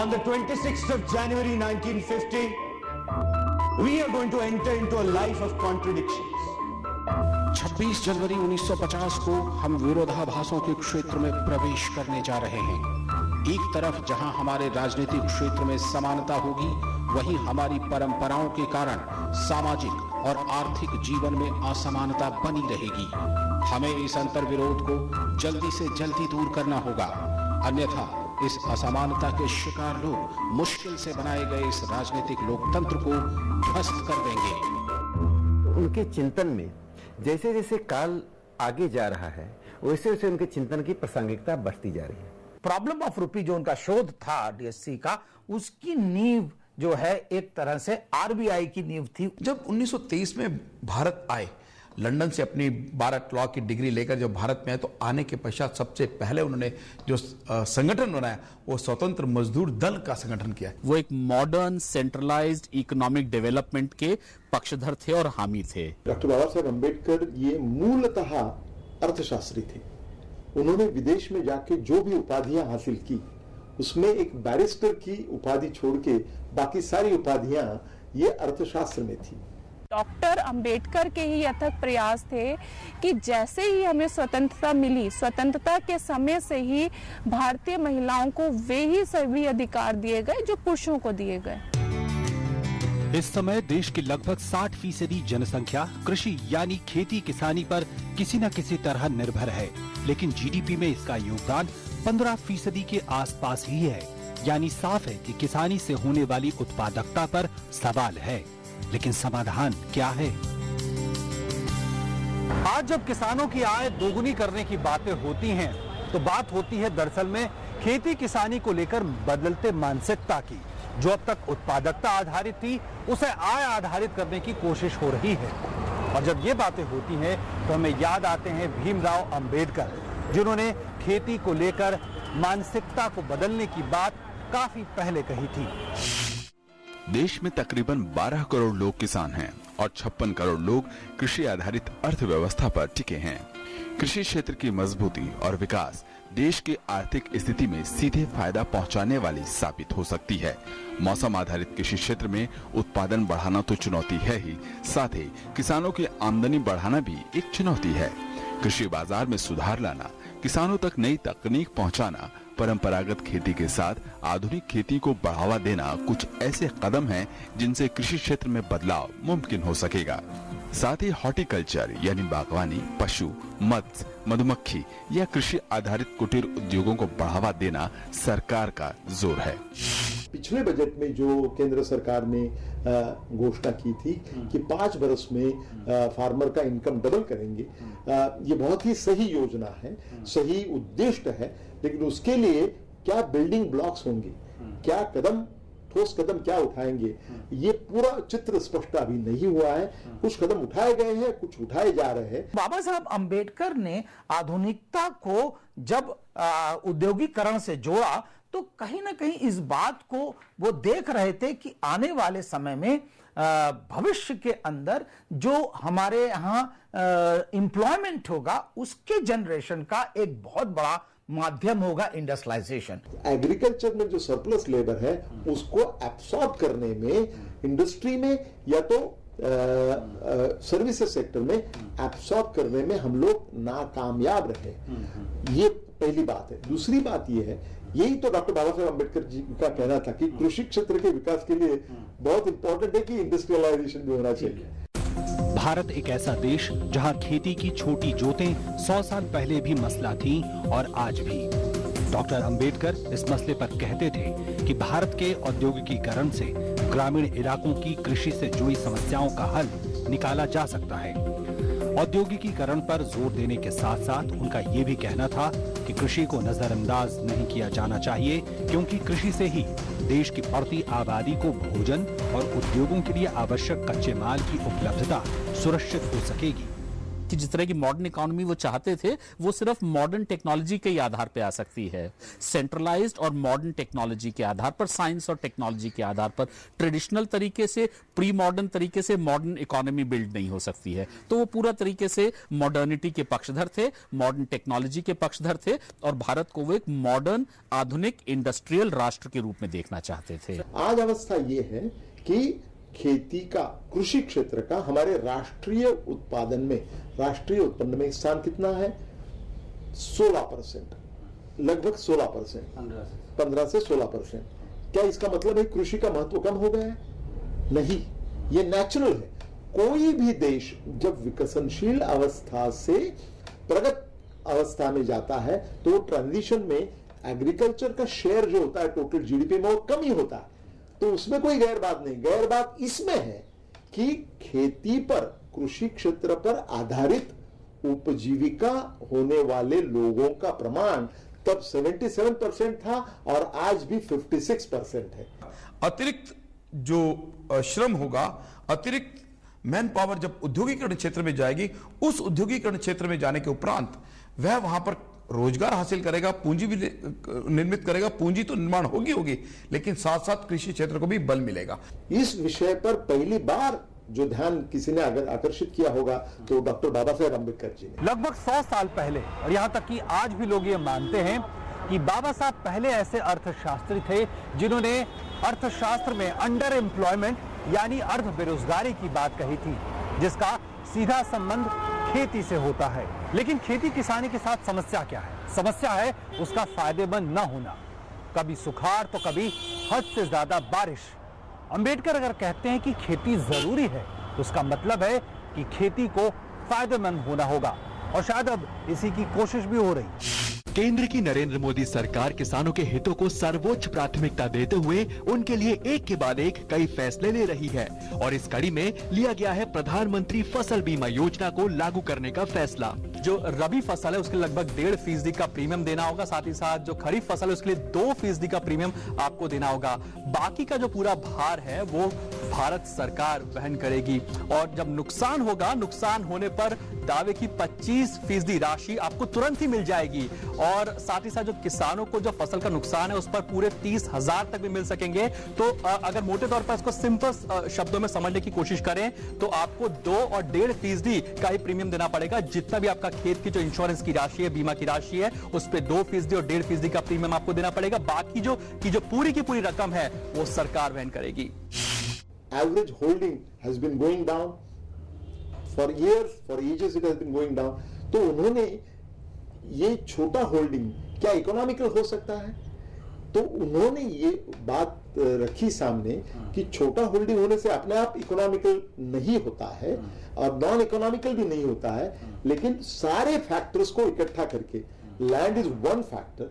On the 26th of January 1950, we are going to enter into a life of contradictions. 26 जनवरी 1950 को हम विरोधाभासों के क्षेत्र में प्रवेश करने जा रहे हैं। एक तरफ जहां हमारे राजनीतिक क्षेत्र में समानता होगी, वहीं हमारी परंपराओं के कारण सामाजिक और आर्थिक जीवन में असमानता बनी रहेगी। हमें इस अंतर्विरोध को जल्दी से जल्दी दूर करना होगा, अन्यथा इस असमानता के शिकार लोग मुश्किल से बनाए गए इस राजनीतिक लोकतंत्र को ध्वस्त कर देंगे। उनके चिंतन में जैसे जैसे काल आगे जा रहा है, वैसे वैसे उनके चिंतन की प्रासंगिकता बढ़ती जा रही है। प्रॉब्लम ऑफ रूपी जो उनका शोध था डीएससी का, उसकी नींव जो है एक तरह से आरबीआई की नींव थी। जब 1923 में भारत आए, लंदन से अपनी बारह लॉ की डिग्री लेकर जब भारत में आए, तो आने के पश्चात सबसे पहले उन्होंने जो संगठन बनाया वो स्वतंत्र मजदूर दल का संगठन किया। वो एक मॉडर्न सेंट्रलाइज्ड इकोनॉमिक डेवलपमेंट के पक्षधर थे और हामी थे। डॉक्टर बाबा साहब अम्बेडकर ये मूलतः अर्थशास्त्री थे। उन्होंने विदेश में जाके जो भी उपाधियां हासिल की, उसमें एक बैरिस्टर की उपाधि छोड़ के बाकी सारी उपाधियां ये अर्थशास्त्र में थी। डॉक्टर अंबेडकर के ही अथक प्रयास थे कि जैसे ही हमें स्वतंत्रता मिली, स्वतंत्रता के समय से ही भारतीय महिलाओं को वे ही सभी अधिकार दिए गए जो पुरुषों को दिए गए। इस समय देश की लगभग 60% जनसंख्या कृषि यानी खेती किसानी पर किसी न किसी तरह निर्भर है, लेकिन जीडीपी में इसका योगदान 15% के आसपास ही है। यानी साफ है कि किसानी से होने वाली उत्पादकता पर सवाल है, लेकिन समाधान क्या है? आज जब किसानों की आय दोगुनी करने की बातें होती हैं, तो बात होती है दरअसल में खेती किसानी को लेकर बदलते मानसिकता की। जो अब तक उत्पादकता आधारित थी, उसे आय आधारित करने की कोशिश हो रही है। और जब ये बातें होती हैं, तो हमें याद आते हैं भीमराव अंबेडकर, जिन्होंने खेती को लेकर मानसिकता को बदलने की बात काफी पहले कही थी। देश में तकरीबन 12 करोड़ लोग किसान हैं और 56 करोड़ लोग कृषि आधारित अर्थव्यवस्था पर टिके हैं। कृषि क्षेत्र की मजबूती और विकास देश की आर्थिक स्थिति में सीधे फायदा पहुंचाने वाली साबित हो सकती है। मौसम आधारित कृषि क्षेत्र में उत्पादन बढ़ाना तो चुनौती है ही, साथ ही किसानों की आमदनी बढ़ाना भी एक चुनौती है। कृषि बाजार में सुधार लाना, किसानों तक नई तकनीक पहुंचाना, परंपरागत खेती के साथ आधुनिक खेती को बढ़ावा देना कुछ ऐसे कदम हैं जिनसे कृषि क्षेत्र में बदलाव मुमकिन हो सकेगा। साथ ही हॉर्टिकल्चर यानी बागवानी, पशु, मत्स्य, मधुमक्खी या कृषि आधारित कुटीर उद्योगों को बढ़ावा देना सरकार का जोर है। पिछले बजट में जो केंद्र सरकार ने घोषणा की थी कि 5 वर्ष में फार्मर का इनकम डबल करेंगे, ये बहुत ही सही योजना है, सही उद्देश्य है, लेकिन उसके लिए क्या बिल्डिंग ब्लॉक्स होंगे, क्या कदम, ठोस कदम क्या उठाएंगे, ये पूरा चित्र स्पष्ट अभी नहीं हुआ है। कुछ कदम उठाए गए हैं, कुछ उठाए जा रहे हैं। बाबा साहब अंबेडकर ने आधुनिकता को जब औद्योगिकरण से जोड़ा, तो कहीं ना कहीं इस बात को वो देख रहे थे कि आने वाले समय में भविष्य के अंदर जो हमारे यहाँ एम्प्लॉयमेंट होगा, उसके जनरेशन का एक बहुत बड़ा माध्यम होगा इंडस्ट्रियलाइजेशन। एग्रीकल्चर में जो सरप्लस लेबर है, उसको एब्सॉर्ब करने में इंडस्ट्री में या तो सर्विसेज सेक्टर में एब्सॉर्ब करने में हम लोग नाकामयाब रहे। ये पहली बात है। दूसरी बात ये है, यही तो डॉक्टर बाबा साहब अम्बेडकर जी का कहना था कि कृषि क्षेत्र के विकास के लिए बहुत इंपॉर्टेंट है कि इंडस्ट्रियलाइजेशन भी होना चाहिए। भारत एक ऐसा देश जहां खेती की छोटी जोतें 100 साल पहले भी मसला थीं और आज भी। डॉक्टर अंबेडकर इस मसले पर कहते थे कि भारत के औद्योगिकीकरण से ग्रामीण इलाकों की कृषि से जुड़ी समस्याओं का हल निकाला जा सकता है। औद्योगिकीकरण पर जोर देने के साथ साथ उनका ये भी कहना था कि कृषि को नजरअंदाज नहीं किया जाना चाहिए, क्योंकि कृषि से ही देश की बढ़ती आबादी को भोजन और उद्योगों के लिए आवश्यक कच्चे माल की उपलब्धता सुरक्षित हो सकेगी। कि जिस तरह की मॉडर्न इकोनॉमी वो चाहते थे वो सिर्फ मॉडर्न टेक्नोलॉजी के ही आधार पर आ सकती है। सेंट्रलाइज्ड और मॉडर्न टेक्नोलॉजी के आधार पर, साइंस और टेक्नोलॉजी के आधार पर ट्रेडिशनल तरीके से, प्री मॉडर्न तरीके से मॉडर्न इकोनॉमी बिल्ड नहीं हो सकती है। तो वो पूरा तरीके से मॉडर्निटी के पक्षधर थे, मॉडर्न टेक्नोलॉजी के पक्षधर थे और भारत को वो एक मॉडर्न आधुनिक इंडस्ट्रियल राष्ट्र के रूप में देखना चाहते थे। आज अवस्था ये है कि खेती का, कृषि क्षेत्र का हमारे राष्ट्रीय उत्पादन में, राष्ट्रीय उत्पन्न में स्थान कितना है? 16%, लगभग 16%, 15 से 16%। क्या इसका मतलब है कृषि का महत्व कम हो गया है? नहीं, ये नेचुरल है। कोई भी देश जब विकसनशील अवस्था से प्रगत अवस्था में जाता है तो ट्रांजिशन में एग्रीकल्चर का शेयर जो होता है टोटल जीडीपी में वो कम ही होता है। तो उसमें कोई गैर बात नहीं। गैर बात इसमें है कि खेती पर, कृषि क्षेत्र पर आधारित उपजीविका होने वाले लोगों का प्रमाण तब 77% था और आज भी 56% है। अतिरिक्त जो श्रम होगा, अतिरिक्त मैन पावर जब औद्योगिकरण क्षेत्र में जाएगी, उस औद्योगिकरण क्षेत्र में जाने के उपरांत वह वहां पर रोजगार हासिल करेगा, पूंजी भी निर्मित करेगा। पूंजी तो निर्माण होगी, लेकिन साथ साथ कृषि क्षेत्र को भी बल मिलेगा। इस विषय पर पहली बार जो ध्यान किसी ने अगर आकर्षित किया होगा तो डॉक्टर बाबा साहेब अम्बेडकर जी ने। लगभग 100 साल पहले, और यहाँ तक कि आज भी लोग ये मानते हैं कि बाबा साहब पहले ऐसे अर्थशास्त्री थे जिन्होंने अर्थशास्त्र में अंडर एम्प्लॉयमेंट यानी अर्ध बेरोजगारी की बात कही थी, जिसका सीधा संबंध खेती से होता है। लेकिन खेती किसानी के साथ समस्या क्या है? समस्या है उसका फायदेमंद न होना। कभी सुखाड़ तो कभी हद से ज्यादा बारिश। अंबेडकर अगर कहते हैं कि खेती जरूरी है तो उसका मतलब है कि खेती को फायदेमंद होना होगा, और शायद अब इसी की कोशिश भी हो रही। केंद्र की नरेंद्र मोदी सरकार किसानों के हितों को सर्वोच्च प्राथमिकता देते हुए उनके लिए एक के बाद एक कई फैसले ले रही है, और इस कड़ी में लिया गया है प्रधानमंत्री फसल बीमा योजना को लागू करने का फैसला। जो रबी फसल है उसके लगभग 1.5% का प्रीमियम देना होगा, साथ ही साथ जो खरीफ फसल है उसके लिए 2% का प्रीमियम आपको देना होगा। बाकी का जो पूरा भार है वो भारत सरकार वहन करेगी, और जब नुकसान होगा, नुकसान होने पर दावे की 25% राशि आपको तुरंत ही मिल जाएगी, और साथ ही साथ जो किसानों को जो फसल का नुकसान है उस पर पूरे 30,000 तक भी मिल सकेंगे। तो अगर मोटे तौर पर इसको सिंपल शब्दों में समझने की कोशिश करें तो आपको 2 और 1.5% का ही प्रीमियम देना पड़ेगा। जितना भी आपका खेत की जो इंश्योरेंस की राशि है, बीमा की राशि है, उस पर 2% और 1.5% का प्रीमियम आपको देना पड़ेगा। बाकी जो पूरी की पूरी रकम है वो सरकार वहन करेगी। Average holding has been going down for years, for ages it has been going down. तो उन्होंने ये छोटा होल्डिंग क्या इकोनॉमिकल हो सकता है? तो उन्होंने ये बात रखी सामने कि छोटा होल्डिंग होने से अपने आप इकोनॉमिकल नहीं होता है और नॉन इकोनॉमिकल भी नहीं होता है, लेकिन सारे फैक्टर्स को इकट्ठा करके, लैंड इज वन फैक्टर,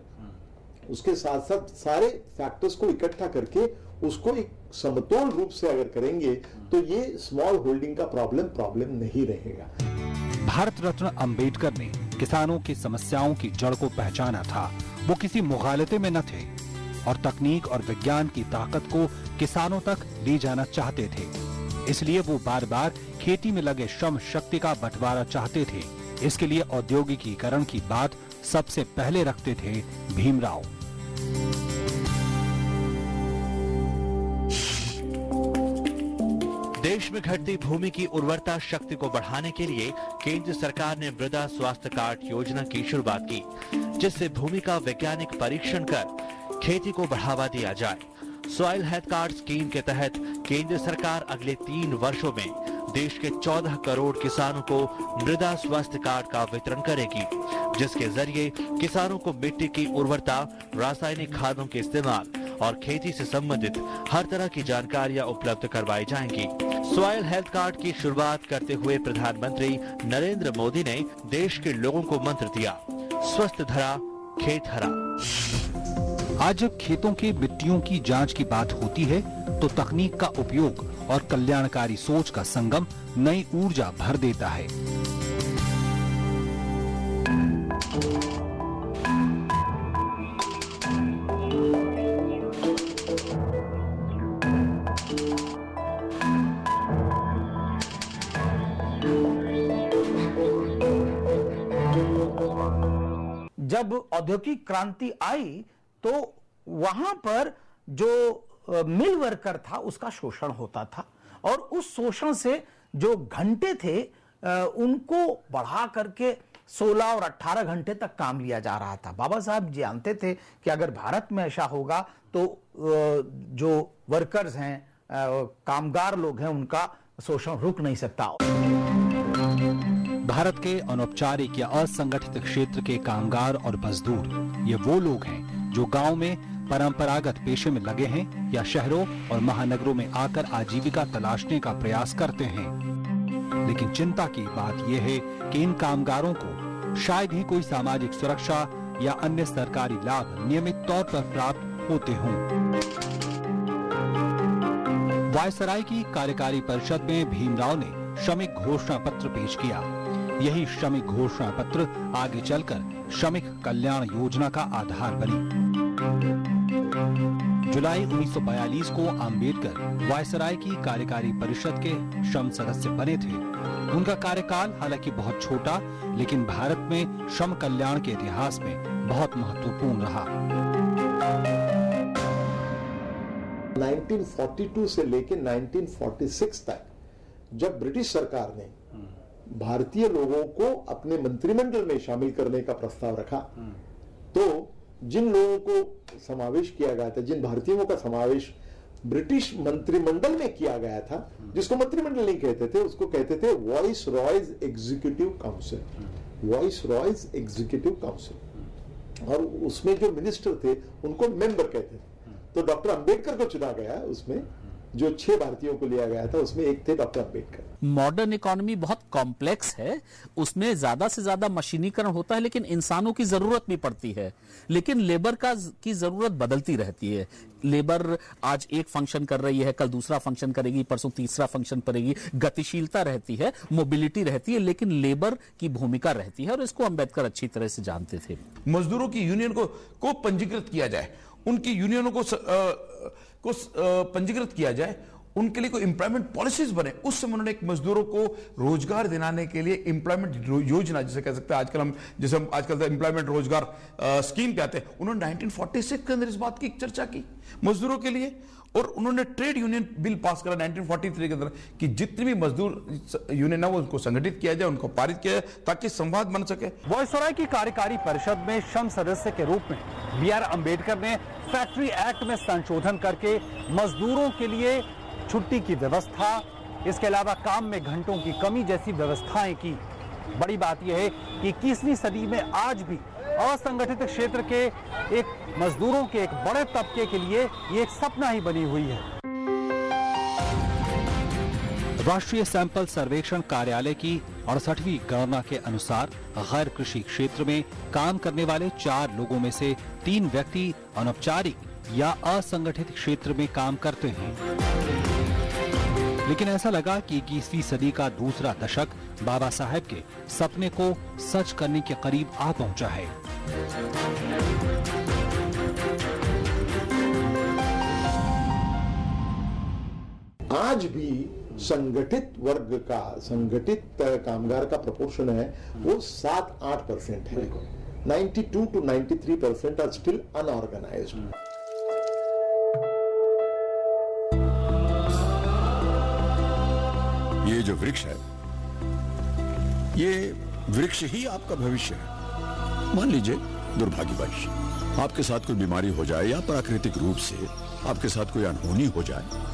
उसके साथ साथ सारे फैक्टर्स को इकट्ठा करके उसको एक समतोल रूप से अगर करेंगे तो ये स्मॉल होल्डिंग का प्रॉब्लम नहीं रहेगा। भारत रत्न अंबेडकर ने किसानों की समस्याओं की जड़ को पहचाना था। वो किसी मुगालते में न थे और तकनीक और विज्ञान की ताकत को किसानों तक ले जाना चाहते थे। इसलिए वो बार बार खेती में लगे श्रम शक्ति का बंटवारा चाहते थे। इसके लिए औद्योगिकीकरण की बात सबसे पहले रखते थे भीमराव। देश में घटती भूमि की उर्वरता शक्ति को बढ़ाने के लिए केंद्र सरकार ने मृदा स्वास्थ्य कार्ड योजना की शुरुआत की, जिससे भूमि का वैज्ञानिक परीक्षण कर खेती को बढ़ावा दिया जाए। सॉइल हेल्थ कार्ड स्कीम के तहत केंद्र सरकार अगले 3 वर्षों में देश के 14 करोड़ किसानों को मृदा स्वास्थ्य कार्ड का वितरण करेगी, जिसके जरिए किसानों को मिट्टी की उर्वरता, रासायनिक खादों के इस्तेमाल और खेती से संबंधित हर तरह की जानकारियां उपलब्ध करवाई जाएंगी। सॉइल हेल्थ कार्ड की शुरुआत करते हुए प्रधानमंत्री नरेंद्र मोदी ने देश के लोगों को मंत्र दिया, स्वस्थ धरा खेत हरा। आज जब खेतों के मिट्टियों की जांच की बात होती है तो तकनीक का उपयोग और कल्याणकारी सोच का संगम नई ऊर्जा भर देता है। जब औद्योगिक क्रांति आई तो वहां पर जो मिल वर्कर था उसका शोषण होता था, और उस शोषण से जो घंटे थे उनको बढ़ा करके 16 और 18 घंटे तक काम लिया जा रहा था। बाबा साहब जानते थे कि अगर भारत में ऐसा होगा तो जो वर्कर्स हैं, कामगार लोग हैं, उनका शोषण रुक नहीं सकता। भारत के अनौपचारिक या असंगठित क्षेत्र के कामगार और मजदूर ये वो लोग हैं जो गांव में परंपरागत पेशे में लगे हैं या शहरों और महानगरों में आकर आजीविका तलाशने का प्रयास करते हैं। लेकिन चिंता की बात यह है कि इन कामगारों को शायद ही कोई सामाजिक सुरक्षा या अन्य सरकारी लाभ नियमित तौर पर प्राप्त होते हों। वायसराय की कार्यकारी परिषद में भीमराव ने श्रमिक घोषणा पत्र पेश किया। यही श्रमिक घोषणा पत्र आगे चलकर श्रमिक कल्याण योजना का आधार बनी। जुलाई 1942 को अंबेडकर वायसराय की कार्यकारी परिषद के श्रम सदस्य बने थे। उनका कार्यकाल हालांकि बहुत छोटा, लेकिन भारत में श्रम कल्याण के इतिहास में बहुत महत्वपूर्ण रहा। 1942 से लेकर 1946 तक जब ब्रिटिश सरकार ने भारतीय लोगों को अपने मंत्रिमंडल में शामिल करने का प्रस्ताव रखा, तो जिन लोगों को समावेश किया गया था, जिन भारतीयों का समावेश ब्रिटिश मंत्रिमंडल में किया गया था, जिसको मंत्रिमंडल नहीं कहते थे, उसको कहते थे viceroy's executive council, viceroy's executive council. और उसमें जो मिनिस्टर थे उनको मेंबर कहते थे। तो डॉक्टर अंबेडकर को चुना गया, उसमें जो 6 भारतीयों को लिया गया था उसमें एक थे डॉक्टर अंबेडकर। मॉडर्न इकोनॉमी बहुत कॉम्प्लेक्स है, उसमें ज्यादा से ज्यादा मशीनीकरण होता है, लेकिन इंसानों की जरूरत भी पड़ती है। लेकिन लेबर की जरूरत बदलती रहती है। लेबर आज एक फंक्शन कर रही है, कल दूसरा फंक्शन करेगी, परसों तीसरा फंक्शन करेगी। गतिशीलता रहती है, मोबिलिटी रहती है, लेकिन लेबर की भूमिका रहती है, और इसको अंबेडकर अच्छी तरह से जानते थे। मजदूरों की यूनियन को पंजीकृत किया जाए, उनकी यूनियनों को पंजीकृत किया जाए, उनके लिए कोई एम्प्लॉयमेंट पॉलिसीज बने। उस समय उन्होंने एक मजदूरों को रोजगार दिलाने के लिए एम्प्लॉयमेंट योजना, जिसे कह सकते हैं आजकल हम आजकल एम्प्लॉयमेंट रोजगार स्कीम पे आते हैं, उन्होंने 1946 के अंदर इस बात की चर्चा की मजदूरों के लिए। और उन्होंने ट्रेड यूनियन बिल पास करा 1943 के अंदर कि जितनी भी मजदूर यूनियन है वो उनको संगठित किया जाए, उनको पारित किया जाए, ताकि संवाद बन सके। वायसराय की कार्यकारी परिषद में श्रम सदस्य के रूप में B.R. अंबेडकर ने फैक्ट्री एक्ट में संशोधन करके मजदूरों के लिए छुट्टी की व्यवस्था, इसके अलावा काम में घंटों की कमी जैसी व्यवस्थाएं की। बड़ी बात यह है कि 21वीं सदी में आज भी असंगठित क्षेत्र के एक मजदूरों के एक बड़े तबके के लिए ये एक सपना ही बनी हुई है। राष्ट्रीय सैंपल सर्वेक्षण कार्यालय की 68वीं गणना के अनुसार गैर कृषि क्षेत्र में काम करने वाले 4 लोगों में से 3 व्यक्ति अनौपचारिक या असंगठित क्षेत्र में काम करते हैं। लेकिन ऐसा लगा कि 21वीं सदी का दूसरा दशक बाबा साहेब के सपने को सच करने के करीब आ पहुंचा है। आज भी संगठित वर्ग का, संगठित कामगार का प्रोपोर्शन है वो 7-8% है। 92 to 93% आर स्टिल अनऑर्गेनाइज्ड। ये जो वृक्ष है, ये वृक्ष ही आपका भविष्य है। मान लीजिए दुर्भाग्यवश आपके साथ कोई बीमारी हो जाए या प्राकृतिक रूप से आपके साथ कोई अनहोनी हो जाए,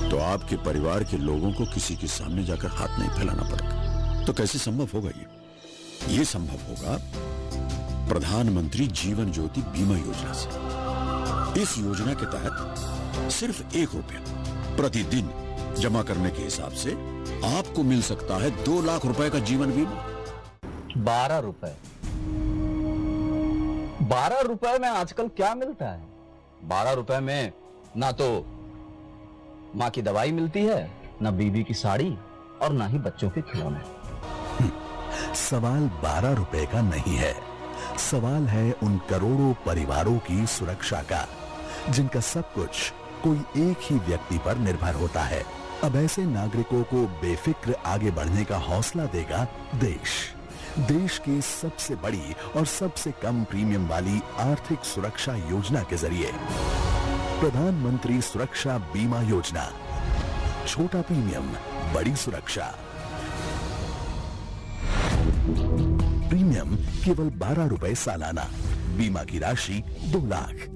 तो आपके परिवार के लोगों को किसी के सामने जाकर हाथ नहीं फैलाना पड़ेगा। तो कैसे संभव होगा ये संभव होगा प्रधानमंत्री जीवन ज्योति बीमा योजना से। इस योजना के तहत सिर्फ 1 रुपया प्रतिदिन जमा करने के हिसाब से आपको मिल सकता है 2 लाख रुपए का जीवन बीमा। 12 रुपए 12 रुपए में आजकल क्या मिलता है? 12 रुपए में ना तो माँ की दवाई मिलती है, ना बीबी की साड़ी, और ना ही बच्चों के खिलौने। सवाल 12 रुपए का नहीं है, सवाल है उन करोड़ों परिवारों की सुरक्षा का, जिनका सब कुछ कोई एक ही व्यक्ति पर निर्भर होता है। अब ऐसे नागरिकों को बेफिक्र आगे बढ़ने का हौसला देगा देश। देश की सबसे बड़ी और सबसे कम प्रीमियम वाली आर्थिक सुरक्षा योजना के जरिए प्रधानमंत्री सुरक्षा बीमा योजना, छोटा प्रीमियम बड़ी सुरक्षा। प्रीमियम केवल 12 रुपए सालाना, बीमा की राशि 2 लाख।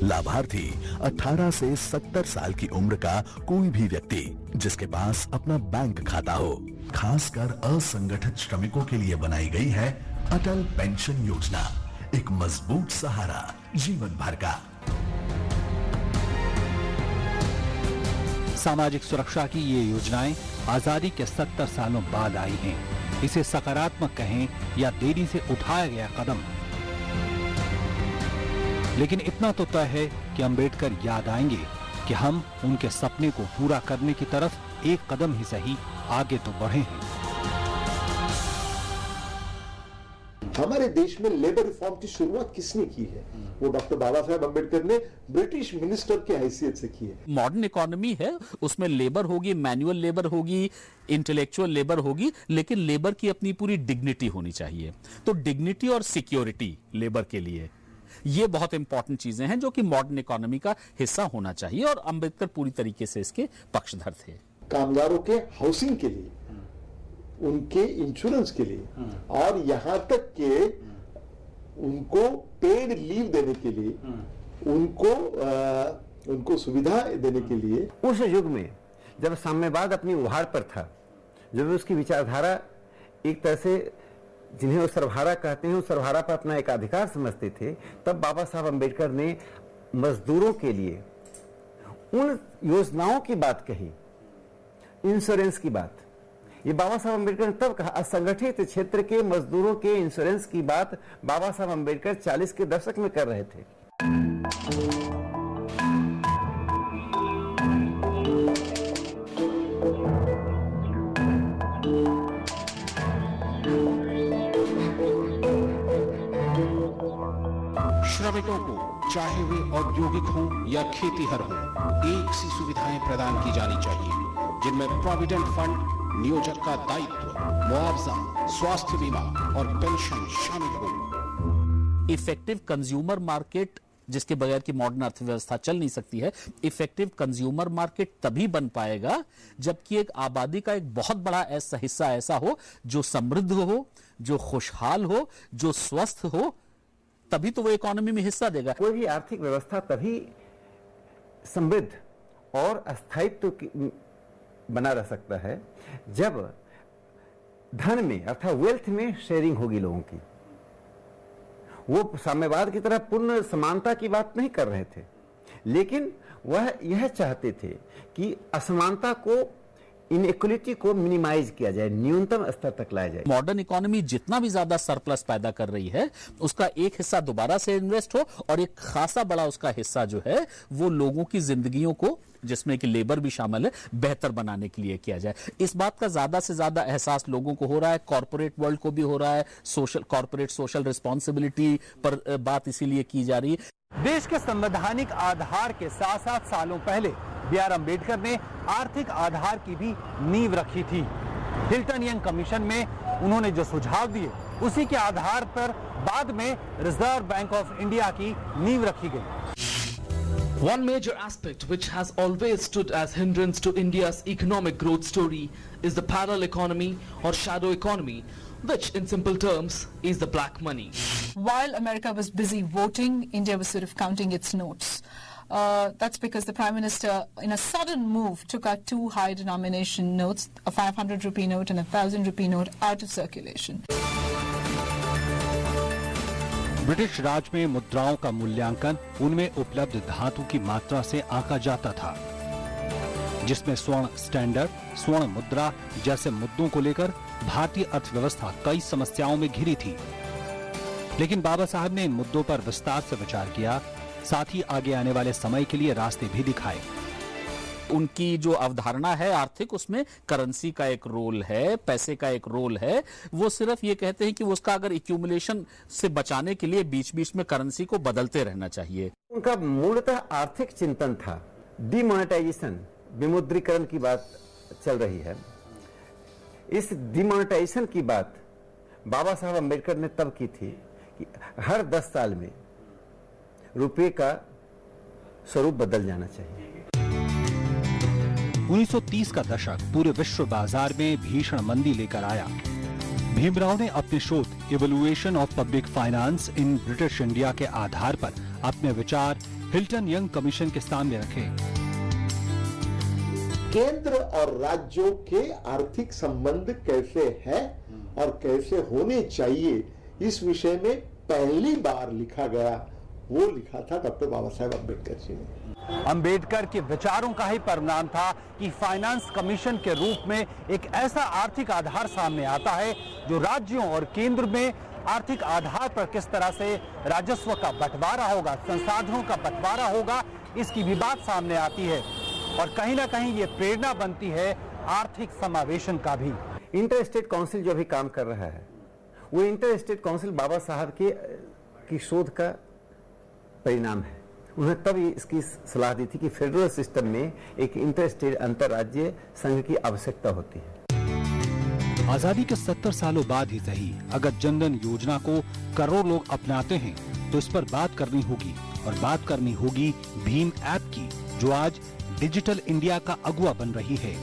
लाभार्थी 18 से 70 साल की उम्र का कोई भी व्यक्ति जिसके पास अपना बैंक खाता हो। खासकर असंगठित श्रमिकों के लिए बनाई गई है अटल पेंशन योजना, एक मजबूत सहारा जीवन भर का। सामाजिक सुरक्षा की ये योजनाएं आजादी के 70 सालों बाद आई हैं। इसे सकारात्मक कहें या देरी से उठाया गया कदम, लेकिन इतना तो तय है कि अंबेडकर याद आएंगे कि हम उनके सपने को पूरा करने की तरफ एक कदम ही सही आगे तो बढ़े हैं। हमारे देश में लेबर रिफॉर्म की शुरुआत किसने की है? वो डॉक्टर बाबा साहेब अम्बेडकर ने ब्रिटिश मिनिस्टर के हैसियत से की है। मॉडर्न इकोनॉमी है, उसमें लेबर होगी, मैनुअल लेबर होगी, इंटेलेक्चुअल लेबर होगी, लेकिन लेबर की अपनी पूरी डिग्निटी होनी चाहिए। तो डिग्निटी और सिक्योरिटी लेबर के लिए ये बहुत इंपॉर्टेंट चीजें हैं जो कि मॉडर्न इकोनॉमी का हिस्सा होना चाहिए, और अंबेडकर पूरी तरीके से इसके पक्षधर थे। कामगारों के हाउसिंग के लिए, उनके इंश्योरेंस के लिए, और यहां तक के उनको पेड लीव देने के लिए, उनको सुविधा देने के लिए। उस युग में जब साम्यवाद अपनी उहाड़ पर था, जब उसकी विचारधारा एक तरह से जिन्हें वो सर्वहारा कहते हैं, उस सर्वहारा पर अपना एक अधिकार समझते थे, तब बाबा साहब अम्बेडकर ने मजदूरों के लिए उन योजनाओं की बात कही, इंश्योरेंस की बात। ये बाबा साहब अम्बेडकर ने तब कहा। असंगठित क्षेत्र के मजदूरों के इंश्योरेंस की बात बाबा साहब अम्बेडकर 40 के दशक में कर रहे थे। श्रमिकों को चाहे वे औद्योगिक हों या खेतीहर हों, एक सी सुविधाएं प्रदान की जानी चाहिए, जिनमें प्रोविडेंट फंड, नियोजक का दायित्व, मुआवजा, स्वास्थ्य बीमा और पेंशन शामिल हो। इफेक्टिव कंज्यूमर मार्केट, जिसके बगैर की मॉडर्न अर्थव्यवस्था चल नहीं सकती है। इफेक्टिव कंज्यूमर मार्केट तभी बन पाएगा जबकि एक आबादी का एक बहुत बड़ा ऐसा हिस्सा ऐसा हो जो समृद्ध हो, जो खुशहाल हो, जो स्वस्थ हो, तभी तो वो इकोनॉमी में हिस्सा देगा। कोई भी आर्थिक व्यवस्था तभी समृद्ध और स्थायित्व बना रह सकता है जब धन में अर्थात वेल्थ में शेयरिंग होगी लोगों की। वो साम्यवाद की तरह पूर्ण समानता की बात नहीं कर रहे थे, लेकिन वह यह चाहते थे कि असमानता को, इनइक्वलिटी को मिनिमाइज किया जाए, न्यूनतम स्तर तक लाया जाए। मॉडर्न इकोनॉमी जितना भी ज्यादा सरप्लस पैदा कर रही है, उसका एक हिस्सा दोबारा से इन्वेस्ट हो और एक खासा बड़ा उसका हिस्सा जो है वो लोगों की जिंदगियों को, जिसमें कि लेबर भी शामिल है, बेहतर बनाने के लिए किया जाए। इस बात का ज्यादा से ज्यादा एहसास लोगों को हो रहा है, कॉर्पोरेट वर्ल्ड को भी हो रहा है। कॉर्पोरेट सोशल रिस्पॉन्सिबिलिटी पर बात इसीलिए की जा रही है। देश के संवैधानिक आधार के 7 सालों पहले B.R. अम्बेडकर ने आर्थिक आधार की भी नींव रखी थी। हिल्टन यंग कमीशन में उन्होंने जो सुझाव दिए, उसी के आधार पर बाद में रिजर्व बैंक ऑफ इंडिया की नींव रखी गई। One major aspect which has always stood as hindrance to India's economic growth story is the parallel economy or shadow economy, which in simple terms is the black money. While America was busy voting, India was sort of counting its notes. That's because the Prime Minister, in a sudden move, took out 2 high denomination notes, a 500 rupee note and a 1000 rupee note, out of circulation. British Raj में मुद्राओं का मूल्यांकन उनमें उपलब्ध धातु की मात्रा से आंका जाता था, जिसमें स्वर्ण स्टैंडर्ड, स्वर्ण मुद्रा जैसे मुद्दों को लेकर भारतीय अर्थव्यवस्था कई समस्याओं में घिरी थी। लेकिन बाबा साहब ने इन मुद्दों पर विस्तार से विचार किया, साथ ही आगे आने वाले समय के लिए रास्ते भी दिखाए। उनकी जो अवधारणा है आर्थिक, उसमें करेंसी का एक रोल है, पैसे का एक रोल है। वो सिर्फ ये कहते हैं कि उसका अगर एक्यूमुलेशन से बचाने के लिए बीच बीच में करेंसी को बदलते रहना चाहिए। उनका मूलतः आर्थिक चिंतन था। डिमोनेटाइजेशन, विमुद्रीकरण की बात चल रही है। इस डिमोनेटाइजेशन की बात बाबा साहब अम्बेडकर ने तब की थी कि हर 10 साल में रुपये का स्वरूप बदल जाना चाहिए। 1930 का दशक पूरे विश्व बाजार में भीषण मंदी लेकर आया। भीमराव ने अपने शोध evaluation of public finance in British India के आधार पर अपने विचार हिल्टन यंग कमीशन के सामने रखे। केंद्र और राज्यों के आर्थिक संबंध कैसे हैं और कैसे होने चाहिए, इस विषय में पहली बार लिखा गया वो लिखा था डॉक्टर बाबा साहेब अम्बेडकर जी ने। अंबेडकर के विचारों का ही परिणाम था कि फाइनेंस कमीशन के रूप में एक ऐसा आर्थिक आधार सामने आता है जो राज्यों और केंद्र में आर्थिक आधार पर किस तरह से राजस्व का बंटवारा होगा, संसाधनों का बंटवारा होगा, इसकी भी बात सामने आती है। और कहीं ना कहीं ये प्रेरणा बनती है आर्थिक समावेशन का भी। इंटर स्टेट काउंसिल जो अभी काम कर रहा है, वो इंटर स्टेट काउंसिल बाबा साहब की शोध का परिणाम है। उन्होंने तब इसकी सलाह दी थी कि फेडरल सिस्टम में एक इंटर स्टेट अंतर्राज्यीय संघ की आवश्यकता होती है। आजादी के 70 सालों बाद ही सही, अगर जनधन योजना को करोड़ लोग अपनाते हैं तो इस पर बात करनी होगी, और बात करनी होगी भीम ऐप की, जो आज डिजिटल इंडिया का अगुवा बन रही है।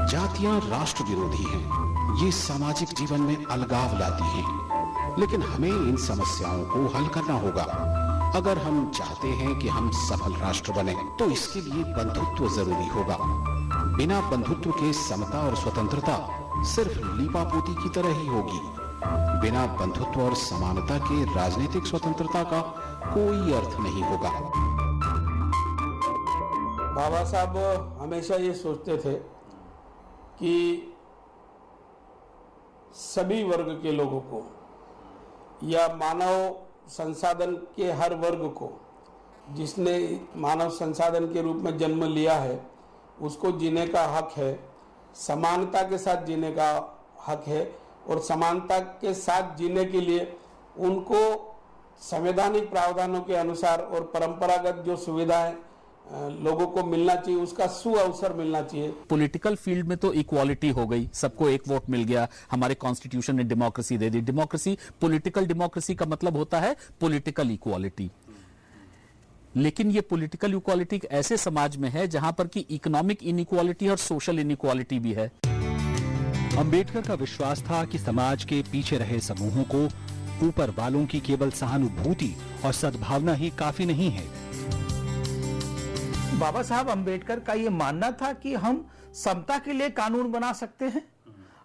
जातियां राष्ट्र विरोधी हैं, ये सामाजिक जीवन में अलगाव लाती हैं, लेकिन हमें इन समस्याओं को हल करना होगा। अगर हम चाहते हैं कि हम सफल राष्ट्र बने, तो इसके लिए बंधुत्व जरूरी होगा। बिना बंधुत्व के समता और स्वतंत्रता सिर्फ लीपापोती की तरह ही होगी। बिना बंधुत्व और समानता के राजनीतिक स्वतंत्रता का कोई अर्थ नहीं होगा। बाबा साहब हमेशा ये सोचते थे कि सभी वर्ग के लोगों को या मानव संसाधन के हर वर्ग को, जिसने मानव संसाधन के रूप में जन्म लिया है, उसको जीने का हक है, समानता के साथ जीने का हक है, और समानता के साथ जीने के लिए उनको संवैधानिक प्रावधानों के अनुसार और परंपरागत जो सुविधाएं लोगों को मिलना चाहिए, उसका सुअवसर मिलना चाहिए। पॉलिटिकल फील्ड में तो इक्वालिटी हो गई, सबको एक वोट मिल गया, हमारे कॉन्स्टिट्यूशन ने डेमोक्रेसी दे दी। डेमोक्रेसी, पॉलिटिकल डेमोक्रेसी का मतलब होता है पॉलिटिकल इक्वालिटी। लेकिन ये पॉलिटिकल इक्वालिटी एक ऐसे समाज में है जहां पर कि इकोनॉमिक इनइक्वालिटी और सोशल इनइक्वालिटी भी है। अंबेडकर का विश्वास था कि समाज के पीछे रहे समूहों को ऊपर वालों की केवल सहानुभूति और सद्भावना ही काफी नहीं है। बाबा साहब अंबेडकर का ये मानना था कि हम समता के लिए कानून बना सकते हैं,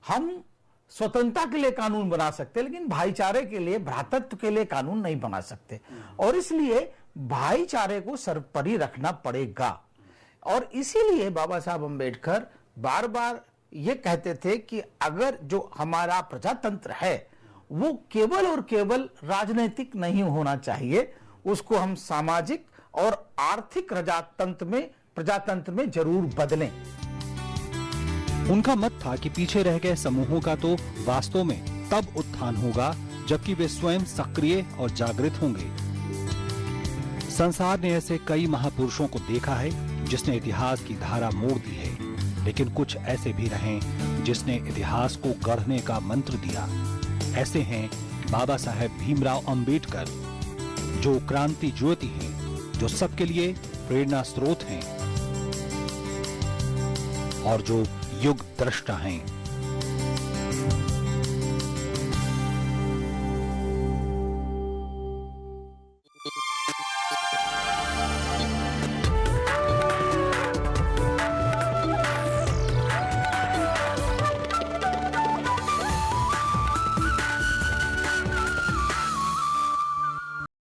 हम स्वतंत्रता के लिए कानून बना सकते हैं, लेकिन भाईचारे के लिए, भ्रातृत्व के लिए कानून नहीं बना सकते, और इसलिए भाईचारे को सर्वोपरि रखना पड़ेगा। और इसीलिए बाबा साहब अंबेडकर बार बार ये कहते थे कि अगर जो हमारा प्रजातंत्र है वो केवल और केवल राजनीतिक नहीं होना चाहिए, उसको हम सामाजिक और आर्थिक प्रजातंत्र में जरूर बदलें। उनका मत था कि पीछे रह गए समूहों का तो वास्तव में तब उत्थान होगा जबकि वे स्वयं सक्रिय और जागृत होंगे। संसार ने ऐसे कई महापुरुषों को देखा है जिसने इतिहास की धारा मोड़ दी है, लेकिन कुछ ऐसे भी रहे जिसने इतिहास को गढ़ने का मंत्र दिया। ऐसे हैं बाबा साहेब भीमराव अंबेडकर, जो क्रांति ज्योति हैं, जो सबके लिए प्रेरणा स्रोत हैं और जो युग दृष्टा हैं।